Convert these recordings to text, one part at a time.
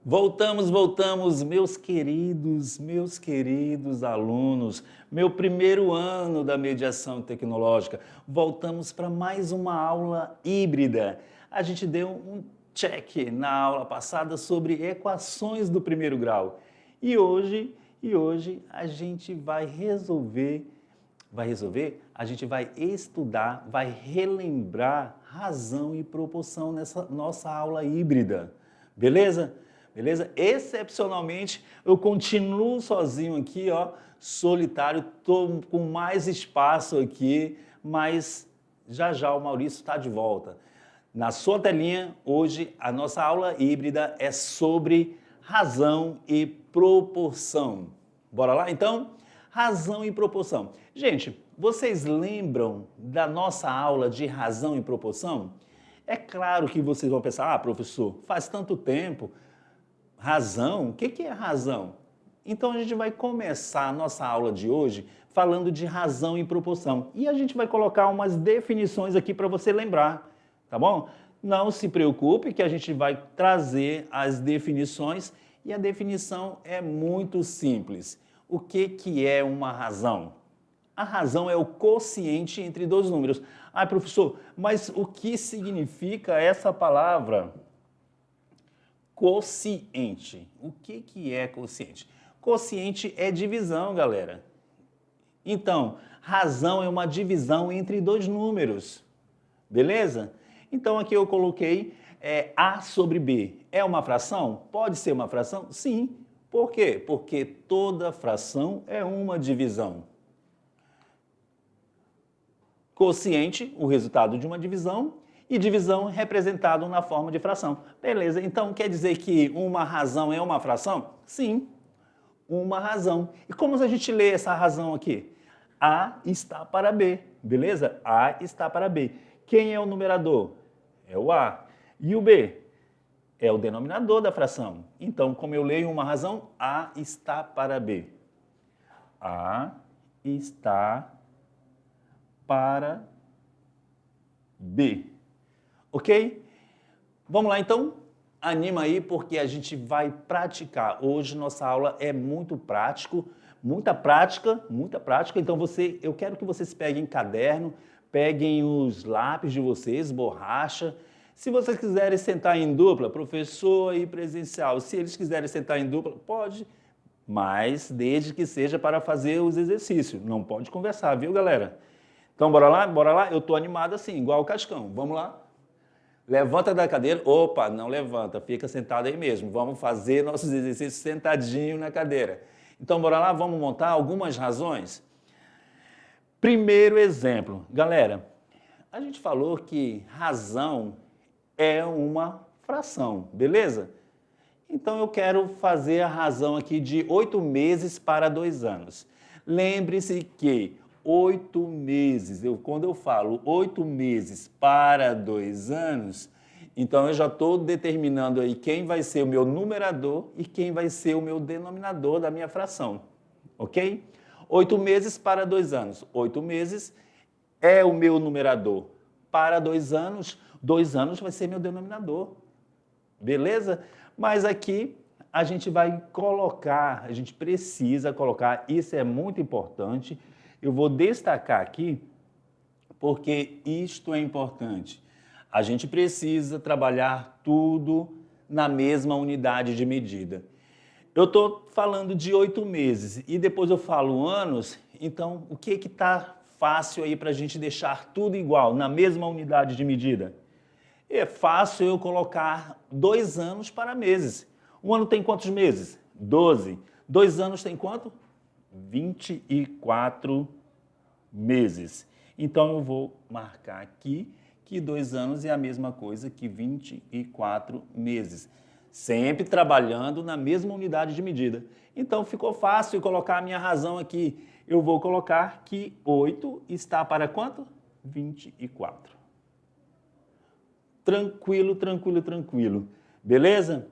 Voltamos, meus queridos alunos, meu primeiro ano da mediação tecnológica. Voltamos para mais uma aula híbrida. A gente deu um check na aula passada sobre equações do primeiro grau. E hoje a gente vai resolver, a gente vai estudar, vai relembrar razão e proporção nessa nossa aula híbrida. Beleza? Beleza? Excepcionalmente, eu continuo sozinho aqui, ó, solitário, estou com mais espaço aqui, mas já o Maurício está de volta. Na sua telinha, hoje, a nossa aula híbrida é sobre razão e proporção. Bora lá, então? Razão e proporção. Gente, vocês lembram da nossa aula de razão e proporção? É claro que vocês vão pensar, professor, faz tanto tempo. Razão? O que é razão? Então a gente vai começar a nossa aula de hoje falando de razão e proporção. E a gente vai colocar umas definições aqui para você lembrar, tá bom? Não se preocupe que a gente vai trazer as definições e a definição é muito simples. O que é uma razão? A razão é o quociente entre dois números. Professor, mas o que significa essa palavra? Quociente. O que é quociente? Quociente é divisão, galera. Então, razão é uma divisão entre dois números. Beleza? Então, aqui eu coloquei A sobre B. É uma fração? Pode ser uma fração? Sim. Por quê? Porque toda fração é uma divisão. Quociente, o resultado de uma divisão, e divisão representado na forma de fração. Beleza, então quer dizer que uma razão é uma fração? Sim, uma razão. E como a gente lê essa razão aqui? A está para B, beleza? A está para B. Quem é o numerador? É o A. E o B? É o denominador da fração. Então, como eu leio uma razão, A está para B. A está para B. Ok? Vamos lá então? Anima aí porque a gente vai praticar. Hoje nossa aula é muito prático, muita prática. Então eu quero que vocês peguem caderno, peguem os lápis de vocês, borracha. Se vocês quiserem sentar em dupla, professor e presencial, se eles quiserem sentar em dupla, pode, mas desde que seja para fazer os exercícios. Não pode conversar, viu, galera? Então bora lá? Bora lá? Eu tô animado assim, igual o Cascão. Vamos lá? Levanta da cadeira. Opa, não levanta, fica sentado aí mesmo. Vamos fazer nossos exercícios sentadinho na cadeira. Então, bora lá, vamos montar algumas razões? Primeiro exemplo. Galera, a gente falou que razão é uma fração, beleza? Então, eu quero fazer a razão aqui de 8 meses para 2 anos. Lembre-se que 8 meses, quando eu falo 8 meses para 2 anos, então eu já estou determinando aí quem vai ser o meu numerador e quem vai ser o meu denominador da minha fração, ok? 8 meses para 2 anos. 8 meses é o meu numerador. Para 2 anos vai ser meu denominador, beleza? Mas aqui a gente vai colocar, a gente precisa colocar, isso é muito importante. Eu vou destacar aqui porque isto é importante. A gente precisa trabalhar tudo na mesma unidade de medida. Eu estou falando de 8 meses e depois eu falo anos, então o que está fácil aí para a gente deixar tudo igual, na mesma unidade de medida? É fácil eu colocar 2 anos para meses. Um ano tem quantos meses? 12. 2 anos tem quanto? 24 meses. Então, eu vou marcar aqui que 2 anos é a mesma coisa que 24 meses. Sempre trabalhando na mesma unidade de medida. Então, ficou fácil colocar a minha razão aqui. Eu vou colocar que 8 está para quanto? 24. Tranquilo. Beleza?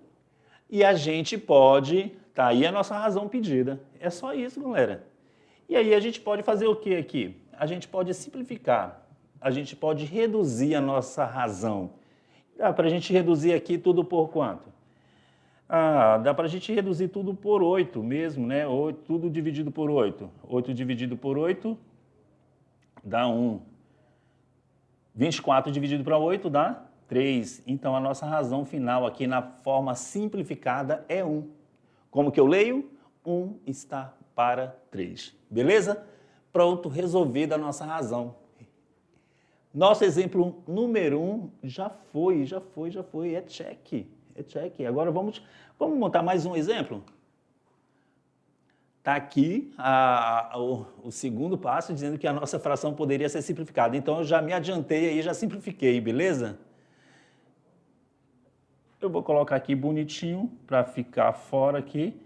E a gente pode... Tá aí a nossa razão pedida. É só isso, galera. E aí a gente pode fazer o que aqui? A gente pode simplificar, a gente pode reduzir a nossa razão. Dá para a gente reduzir aqui tudo por quanto? Ah, dá para a gente reduzir tudo por 8 mesmo, né? Tudo dividido por 8. 8 dividido por 8 dá 1. 24 dividido para 8 dá 3. Então, a nossa razão final aqui na forma simplificada é 1. Como que eu leio? 1 está para 3. Beleza? Pronto, resolvida a nossa razão. Nosso exemplo número 1 já foi. É check. É check. Agora vamos montar mais um exemplo? Está aqui o segundo passo dizendo que a nossa fração poderia ser simplificada. Então, eu já me adiantei aí, já simplifiquei, beleza? Eu vou colocar aqui bonitinho para ficar fora aqui.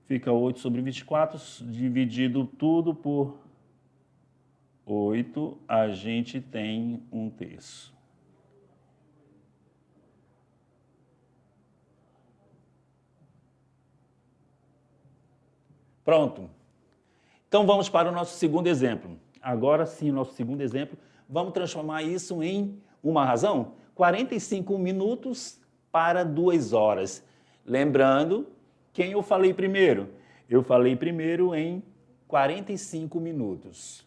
Fica 8 sobre 24, dividido tudo por 8, a gente tem 1/3. Pronto. Então vamos para o nosso segundo exemplo. Agora sim, o nosso segundo exemplo, vamos transformar isso em uma razão? 45 minutos para 2 horas. Lembrando, quem eu falei primeiro? Eu falei primeiro em 45 minutos.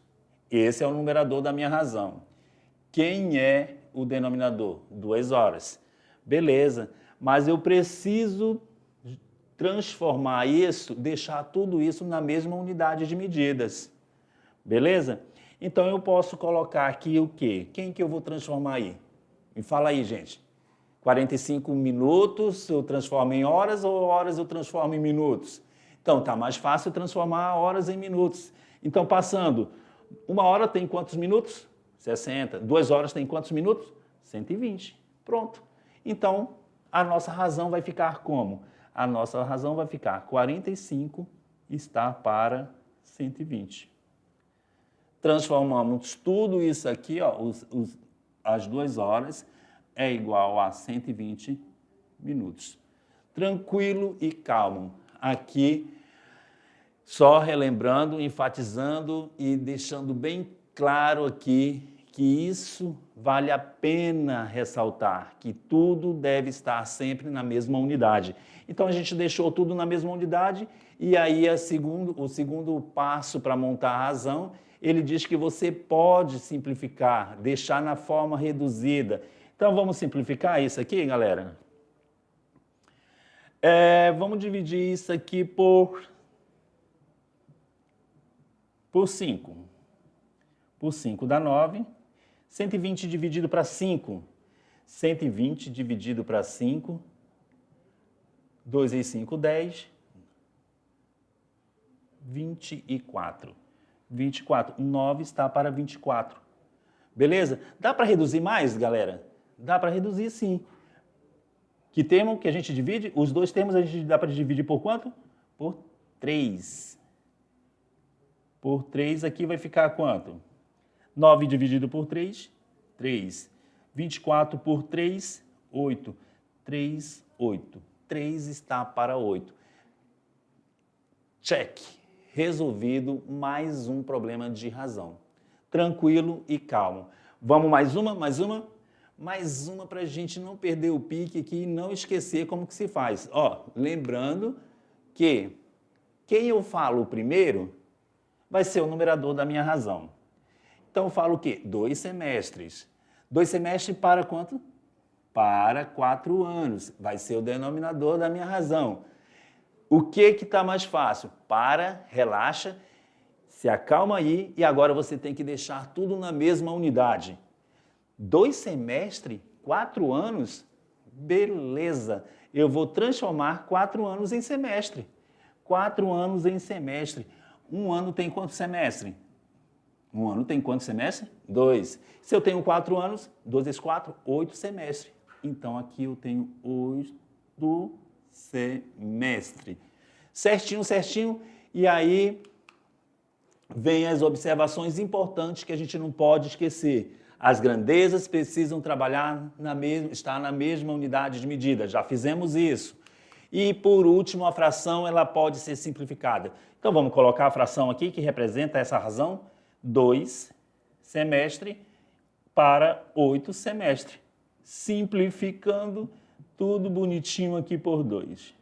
Esse é o numerador da minha razão. Quem é o denominador? 2 horas. Beleza, mas eu preciso transformar isso, deixar tudo isso na mesma unidade de medidas. Beleza? Então eu posso colocar aqui o quê? Quem que eu vou transformar aí? Me fala aí, gente. 45 minutos eu transformo em horas ou horas eu transformo em minutos? Então tá mais fácil transformar horas em minutos. Então passando, 1 hora tem quantos minutos? 60. 2 horas tem quantos minutos? 120. Pronto. Então a nossa razão vai ficar como? A nossa razão vai ficar 45 está para 120. Transformamos tudo isso aqui, ó, as 2 horas é igual a 120 minutos. Tranquilo e calmo. Aqui, só relembrando, enfatizando e deixando bem claro aqui que isso vale a pena ressaltar, que tudo deve estar sempre na mesma unidade. Então, a gente deixou tudo na mesma unidade e aí o segundo passo para montar a razão, ele diz que você pode simplificar, deixar na forma reduzida. Então, vamos simplificar isso aqui, galera? Vamos dividir isso aqui por 5. Por 5 dá 9. 120 dividido para 5. 120 dividido para 5. 2 e 5, 10. 24. 24. 9 está para 24. Beleza? Dá para reduzir mais, galera? Dá para reduzir, sim. Que termo que a gente divide? Os dois termos a gente dá para dividir por quanto? Por 3. Por 3 aqui vai ficar quanto? 9 dividido por 3, 3. 24 por 3, 8. 3, 8. 3 está para 8. Check. Resolvido mais um problema de razão. Tranquilo e calmo. Vamos mais uma? Mais uma para a gente não perder o pique aqui e não esquecer como que se faz. Ó, lembrando que quem eu falo primeiro vai ser o numerador da minha razão. Então, eu falo o quê? 2 semestres. 2 semestres para quanto? Para 4 anos. Vai ser o denominador da minha razão. O que está mais fácil? Para, relaxa, se acalma aí e agora você tem que deixar tudo na mesma unidade. 2 semestres, 4 anos? Beleza. Eu vou transformar 4 anos em semestre. 4 anos em semestre. Um ano tem quanto semestre? Um ano tem quantos semestres? 2. Se eu tenho 4 anos, 2 vezes 4, 8 semestres. Então, aqui eu tenho 8 semestres. Certinho, certinho. E aí, vem as observações importantes que a gente não pode esquecer. As grandezas precisam estar na mesma unidade de medida. Já fizemos isso. E, por último, a fração ela pode ser simplificada. Então, vamos colocar a fração aqui que representa essa razão. 2 semestres para 8 semestres. Simplificando tudo bonitinho aqui por 2.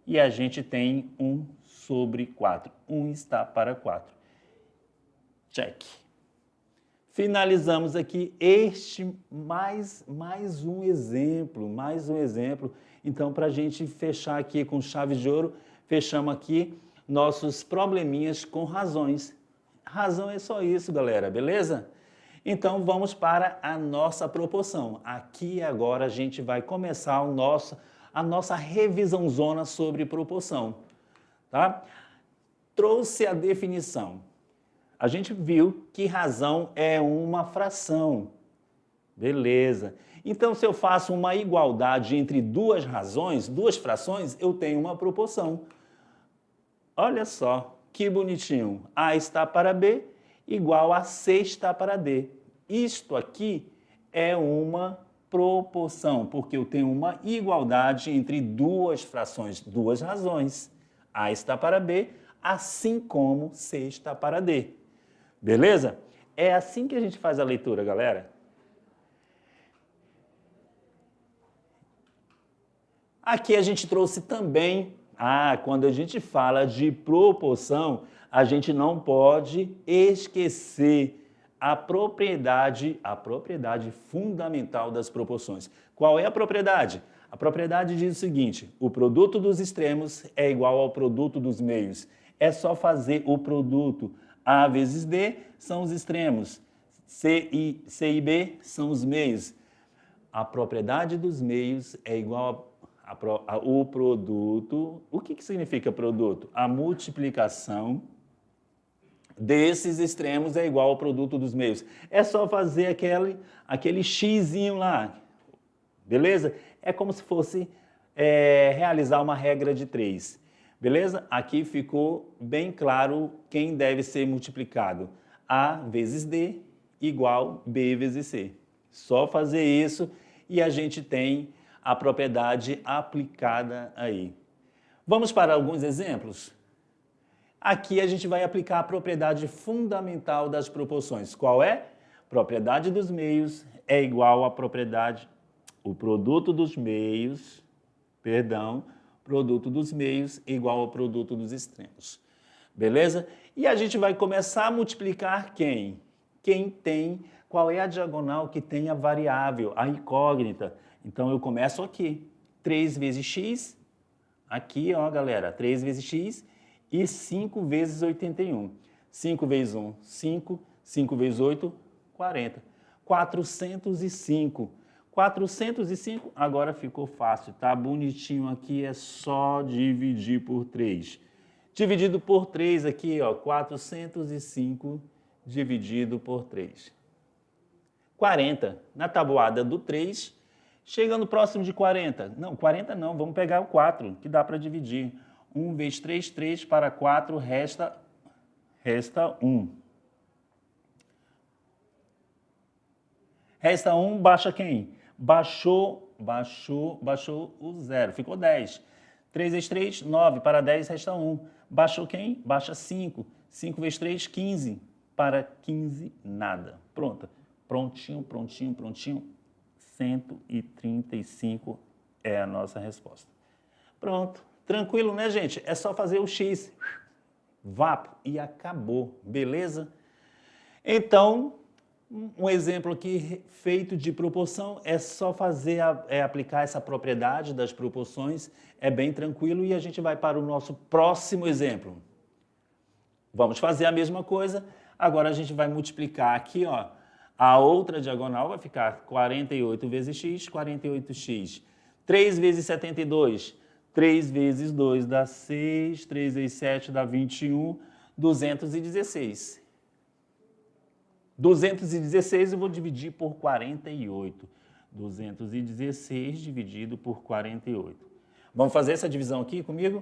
e a gente tem 1 sobre 4. 1 está para 4. Check. Finalizamos aqui mais um exemplo, Então, para a gente fechar aqui com chave de ouro, fechamos aqui nossos probleminhas com razões. Razão é só isso, galera, beleza? Então, vamos para a nossa proporção. Aqui agora a gente vai começar a nossa revisãozona sobre proporção, tá? Trouxe a definição. A gente viu que razão é uma fração. Beleza. Então, se eu faço uma igualdade entre duas razões, duas frações, eu tenho uma proporção. Olha só, que bonitinho. A está para B igual a C está para D. Isto aqui é uma proporção, porque eu tenho uma igualdade entre duas frações, duas razões. A está para B, assim como C está para D. Beleza? É assim que a gente faz a leitura, galera. Aqui a gente trouxe também, quando a gente fala de proporção, a gente não pode esquecer a propriedade fundamental das proporções. Qual é a propriedade? A propriedade diz o seguinte: o produto dos extremos é igual ao produto dos meios. É só fazer o produto. A vezes D são os extremos, C e B são os meios. A propriedade dos meios é igual ao produto. O que significa produto? A multiplicação desses extremos é igual ao produto dos meios. É só fazer aquele xizinho lá, beleza? É como se fosse realizar uma regra de 3. Beleza? Aqui ficou bem claro quem deve ser multiplicado. A vezes D igual B vezes C. Só fazer isso e a gente tem a propriedade aplicada aí. Vamos para alguns exemplos? Aqui a gente vai aplicar a propriedade fundamental das proporções. Qual é? Propriedade dos meios é igual à propriedade... produto dos meios é igual ao produto dos extremos. Beleza? E a gente vai começar a multiplicar quem? Qual é a diagonal que tem a variável, a incógnita? Então, eu começo aqui. 3 vezes x, aqui, ó, galera, 3 vezes x e 5 vezes 81. 5 vezes 1, 5. 5 vezes 8, 40. 405. 405, agora ficou fácil, tá bonitinho aqui, é só dividir por 3. Dividido por 3 aqui, ó, 405 dividido por 3. 40, na tabuada do 3, chegando próximo de 40. Não, 40 não, vamos pegar o 4, que dá para dividir. 1 vezes 3, 3 para 4, resta 1. Resta 1, baixa quem? Baixou o 0, ficou 10. 3 vezes 3, 9, para 10 resta 1. Baixou quem? Baixa 5. 5 vezes 3, 15. Para 15, nada. Pronto. Prontinho. 135 é a nossa resposta. Pronto. Tranquilo, né, gente? É só fazer o X. Vapo e acabou. Beleza? Então... um exemplo aqui feito de proporção, é só aplicar essa propriedade das proporções, é bem tranquilo e a gente vai para o nosso próximo exemplo. Vamos fazer a mesma coisa, agora a gente vai multiplicar aqui, ó, a outra diagonal vai ficar 48 vezes x, 48x. 3 vezes 72, 3 vezes 2 dá 6, 3 vezes 7 dá 21, 216. 216 eu vou dividir por 48. 216 dividido por 48. Vamos fazer essa divisão aqui comigo?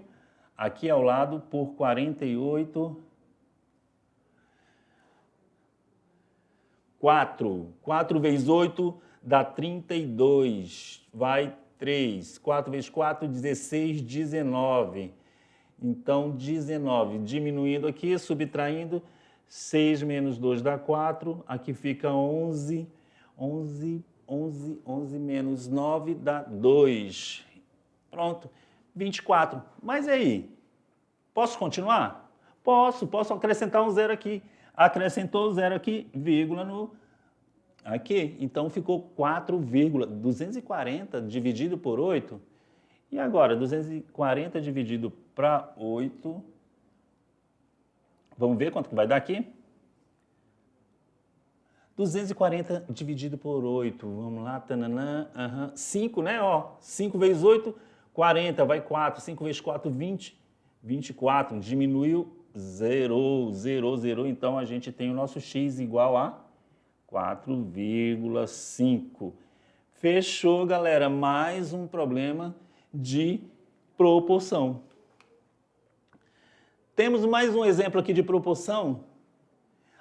Aqui ao lado por 48. 4 vezes 8 dá 32. Vai 3. 4 vezes 4, 16, 19. Então, 19. Diminuindo aqui, subtraindo... 6 menos 2 dá 4, aqui fica 11, 11 menos 9 dá 2. Pronto, 24. Mas e aí? Posso continuar? Posso acrescentar um zero aqui. Acrescentou o zero aqui, vírgula no... Aqui. Então, ficou 4,240 dividido por 8. E agora, 240 dividido para 8. Vamos ver quanto que vai dar aqui? 240 dividido por 8. Vamos lá. Tananã, 5, né? Ó, 5 vezes 8, 40. Vai 4. 5 vezes 4, 20. 24. Diminuiu, zerou. Então, a gente tem o nosso x igual a 4,5. Fechou, galera. Mais um problema de proporção. Temos mais um exemplo aqui de proporção.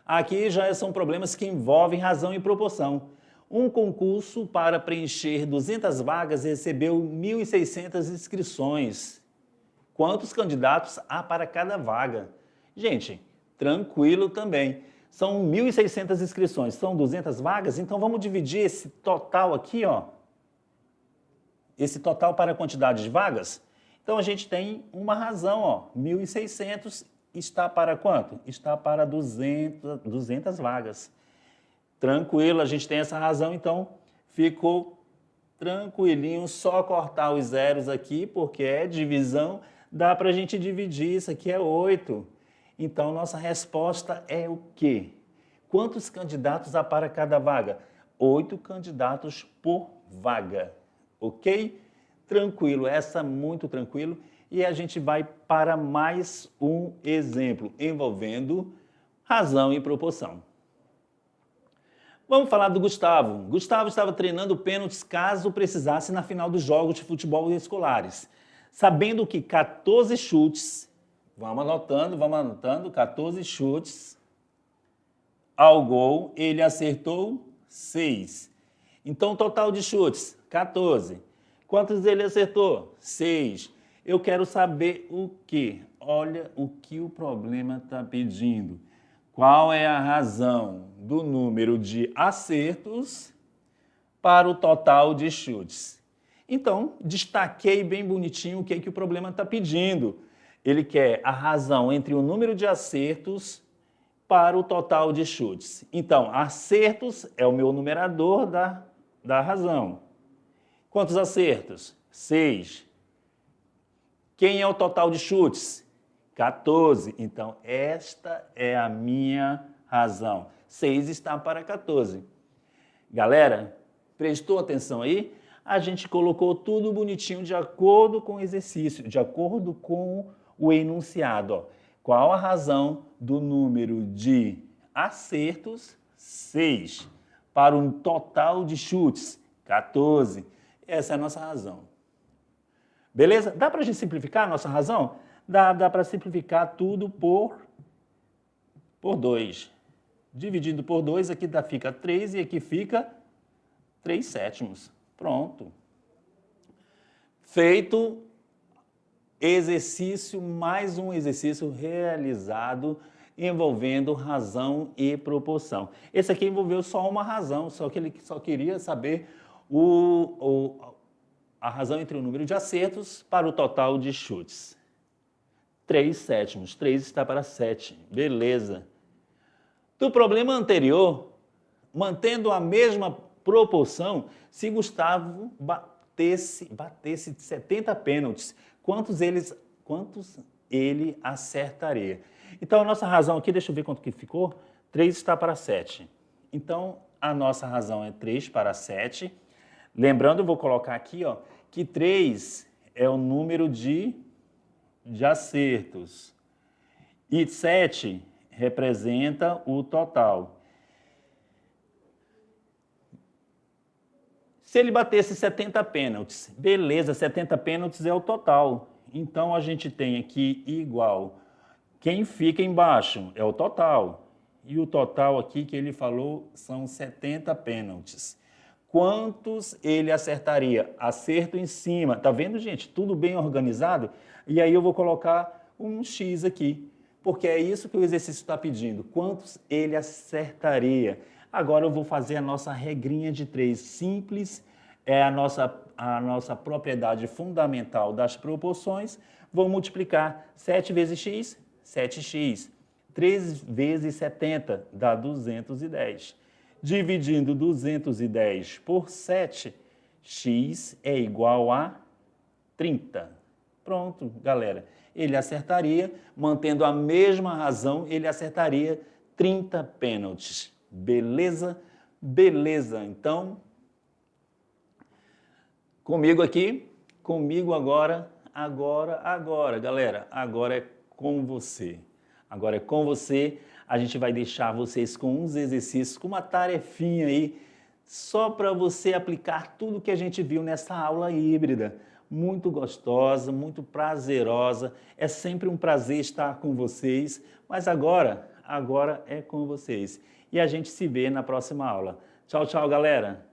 Aqui já são problemas que envolvem razão e proporção. Um concurso para preencher 200 vagas recebeu 1.600 inscrições. Quantos candidatos há para cada vaga? Gente, tranquilo também. São 1.600 inscrições, são 200 vagas, então vamos dividir esse total aqui, ó. Esse total para a quantidade de vagas. Então a gente tem uma razão, ó. 1.600 está para quanto? Está para 200 vagas. Tranquilo, a gente tem essa razão, então ficou tranquilinho, só cortar os zeros aqui, porque é divisão, dá para a gente dividir, isso aqui é 8. Então, nossa resposta é o quê? Quantos candidatos há para cada vaga? 8 candidatos por vaga, ok? Tranquilo, essa muito tranquilo. E a gente vai para mais um exemplo envolvendo razão e proporção. Vamos falar do Gustavo. Gustavo estava treinando pênaltis caso precisasse na final dos jogos de futebol escolares. Sabendo que 14 chutes, vamos anotando, 14 chutes ao gol, ele acertou 6. Então, total de chutes, 14. Quantos ele acertou? 6. Eu quero saber o quê? Olha o que o problema está pedindo. Qual é a razão do número de acertos para o total de chutes? Então, destaquei bem bonitinho o que o problema está pedindo. Ele quer a razão entre o número de acertos para o total de chutes. Então, acertos é o meu numerador da razão. Quantos acertos? 6. Quem é o total de chutes? 14. Então, esta é a minha razão. 6 está para 14. Galera, prestou atenção aí? A gente colocou tudo bonitinho de acordo com o exercício, de acordo com o enunciado. Ó. Qual a razão do número de acertos? 6. Para um total de chutes? 14. Essa é a nossa razão. Beleza? Dá para a gente simplificar a nossa razão? Dá para simplificar tudo por 2. Dividindo por 2, aqui fica 3 e aqui fica 3/7. Pronto. Feito exercício, mais um exercício realizado envolvendo razão e proporção. Esse aqui envolveu só uma razão, só que ele só queria saber a razão entre o número de acertos para o total de chutes. 3/7. 3 está para 7. Beleza. Do problema anterior, mantendo a mesma proporção, se Gustavo batesse 70 pênaltis, quantos ele acertaria? Então, a nossa razão aqui, deixa eu ver quanto que ficou, 3 está para 7. Então, a nossa razão é 3 para 7. Lembrando, eu vou colocar aqui, ó, que 3 é o número de acertos e 7 representa o total. Se ele batesse 70 pênaltis, beleza, 70 pênaltis é o total. Então, a gente tem aqui igual. Quem fica embaixo é o total. E o total aqui que ele falou são 70 pênaltis. Quantos ele acertaria? Acerto em cima. Tá vendo, gente? Tudo bem organizado? E aí eu vou colocar um X aqui, porque é isso que o exercício está pedindo. Quantos ele acertaria? Agora eu vou fazer a nossa regrinha de 3, simples é a nossa propriedade fundamental das proporções. Vou multiplicar 7 vezes x, 7x. 3 vezes 70 dá 210. Dividindo 210 por 7, x é igual a 30. Pronto, galera. Ele acertaria, mantendo a mesma razão, ele acertaria 30 pênaltis. Beleza? Beleza. Então, comigo aqui, comigo agora, galera. Agora é com você. Agora é com você. A gente vai deixar vocês com uns exercícios, com uma tarefinha aí, só para você aplicar tudo que a gente viu nessa aula híbrida. Muito gostosa, muito prazerosa. É sempre um prazer estar com vocês, mas agora é com vocês. E a gente se vê na próxima aula. Tchau, tchau, galera!